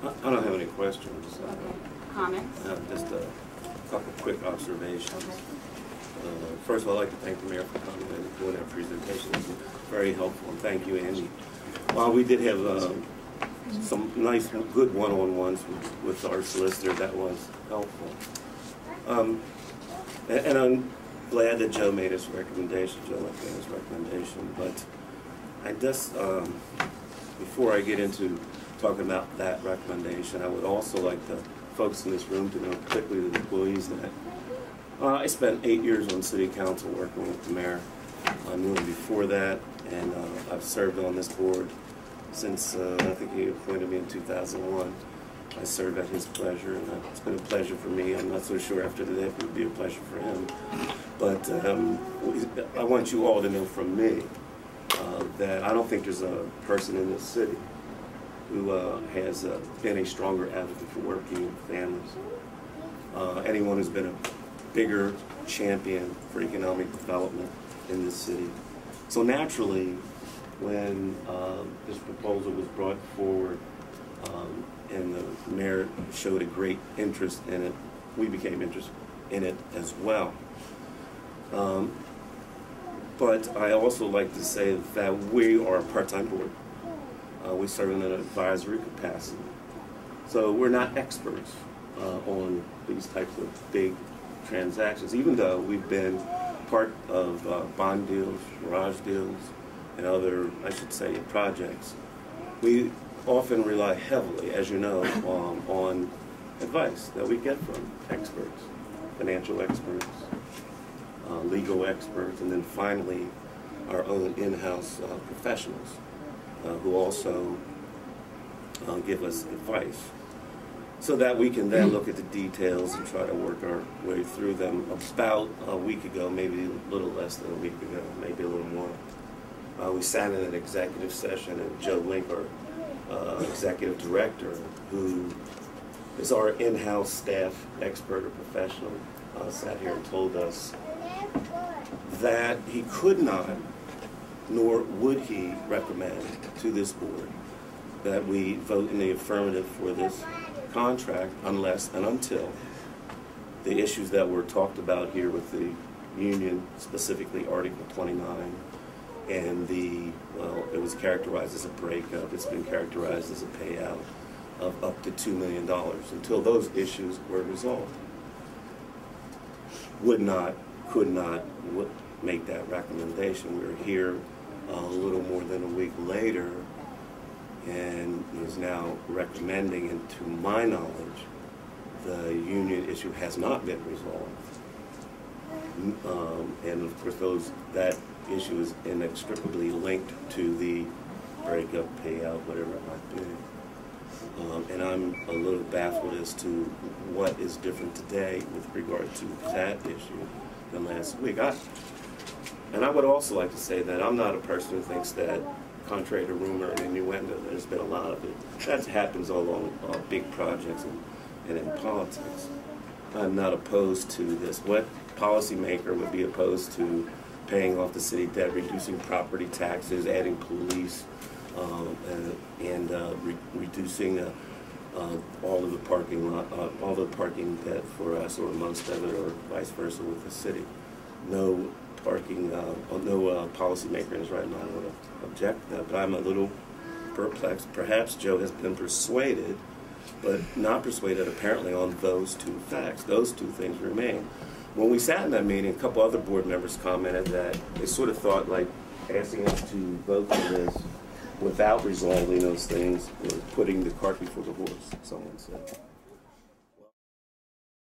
I don't have any questions. Comments? Just a couple quick observations. First of all, I'd like to thank the mayor for coming and doing that presentation. It was very helpful, and thank you, Andy. While we did have some nice, good one-on-ones with our solicitor, that was helpful. And I'm glad that Joe made his recommendation, but I just, before I get into talking about that recommendation, I would also like the folks in this room to know, particularly the employees, that I spent 8 years on city council working with the mayor. I knew him before that, and I've served on this board since I think he appointed me in 2001. I served at his pleasure, and it's been a pleasure for me. I'm not so sure after today if it would be a pleasure for him. But I want you all to know from me that I don't think there's a person in this city who has been a stronger advocate for working with families. Anyone who's been a bigger champion for economic development in this city. So naturally, when this proposal was brought forward and the mayor showed a great interest in it, we became interested in it as well. But I also like to say that we are a part-time board. We serve in an advisory capacity. So we're not experts on these types of big transactions, even though we've been part of bond deals, garage deals, and other, I should say, projects. We often rely heavily, as you know, on advice that we get from experts, financial experts, legal experts, and then finally our own in-house professionals who also give us advice, so that we can then look at the details and try to work our way through them. About a week ago, maybe a little less than a week ago, maybe a little more, we sat in an executive session, and Joe Link, our executive director, who is our in-house staff expert or professional, sat here and told us that he could not, nor would he recommend to this board that we vote in the affirmative for this contract unless and until the issues that were talked about here with the union, specifically Article 29, and well, it was characterized as a breakup. It's been characterized as a payout of up to $2 million. Until those issues were resolved, would not, could not make that recommendation. We're here a little more than a week later, and is now recommending, and to my knowledge, the union issue has not been resolved. And of course, that issue is inextricably linked to the breakup, payout, whatever it might be. And I'm a little baffled as to what is different today with regard to that issue than last week. And I would also like to say that I'm not a person who thinks that, contrary to rumor and innuendo, there's been a lot of it. That happens all along big projects and in politics. I'm not opposed to this. What policymaker would be opposed to paying off the city debt, reducing property taxes, adding police, and reducing all of the parking lot, all the parking debt for us, or most of it, or vice versa with the city? No parking, no policymaker is right now would object to that, but I'm a little perplexed. Perhaps Joe has been persuaded, but not persuaded apparently on those two facts. Those two things remain. When we sat in that meeting, a couple other board members commented that they sort of thought like asking us to vote for this without resolving those things was putting the cart before the horse, someone said.